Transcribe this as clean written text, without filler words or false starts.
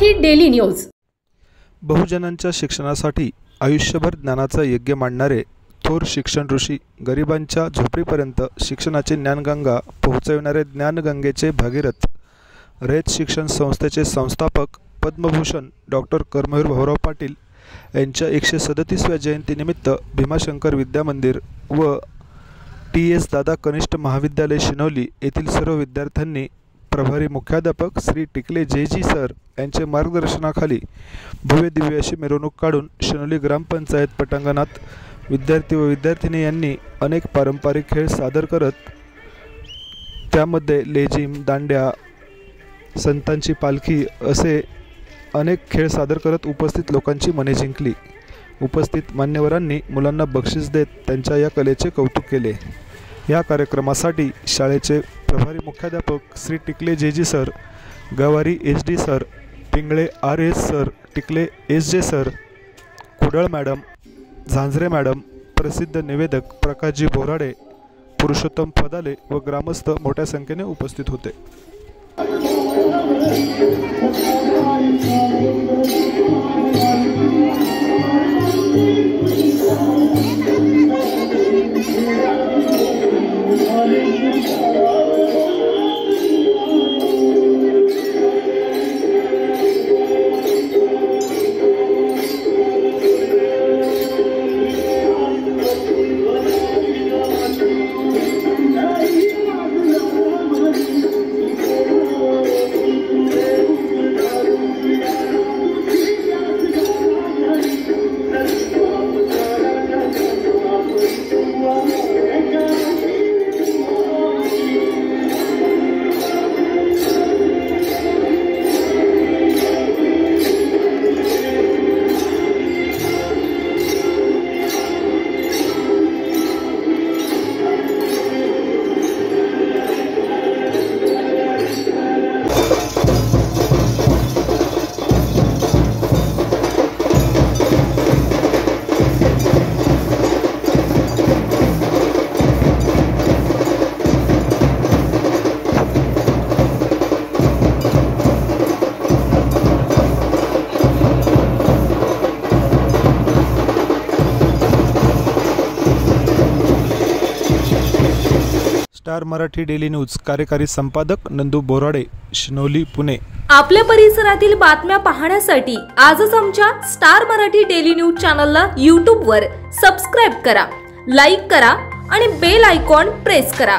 Marathi daily news. बहुजनांच्या शिक्षणासाठी आयुष्यभर ज्ञानाचा यज्ञ मांडणारे थोर शिक्षण ऋषी, गरिबांच्या झोपडीपर्यंत शिक्षणाची ज्ञानगंगा पोहोचविणारे ज्ञानगंगेचे भगीरथ, रयत शिक्षण संस्थेचे संस्थापक पद्मभूषण डॉक्टर कर्मवीर भाऊराव पाटील यांच्या 137व्या जयंतीनिमित्त भीमाशंकर विद्यामंदिर व TS दादा कनिष्ठ महाविद्यालय शिनोली येथील सर्व विद्यार्थ्यांनी प्रभारी मुख्याध्यापक श्री टिकले JG सर यांचे मार्गदर्शनाखाली भव्य दिव्य अशी मिरवणूक काढून शिनोली ग्रामपंचायत पटांगणात विद्यार्थी व विद्यार्थिनी यांनी अनेक पारंपरिक खेळ सादर करत त्यामध्ये लेझिम, दांड्या, संतांची पालखी असे अनेक खेळ सादर करत उपस्थित लोकांची मने जिंकली। उपस्थित मान्यवरांनी मुलांना बक्षीस देत त्यांच्या या कलेचे कौतुक केले। या कार्यक्रमासाठी शाळेचे प्रभारी मुख्याध्यापक Shri Tikle JG sir, Gawari SD sir, Pingale RS sir, Tikle SJ sir, Kudal madam, Zanzare madam, प्रसिद्ध निवेदक प्रकाशजी बोराडे, पुरुषोत्तम फदाले व ग्रामस्थ मोठ्या संख्येने उपस्थित होते। स्टार मराठी डेली न्यूज कार्यकारी संपादक नंदू बोराडे, शिनोली, पुणे। आपल्या परिसरातील बातम्या पाहण्यासाठी आजच आमच्या स्टार मराठी डेली न्यूज चॅनलला YouTube वर सबस्क्राइब करा, लाईक करा आणि बेल आयकॉन प्रेस करा।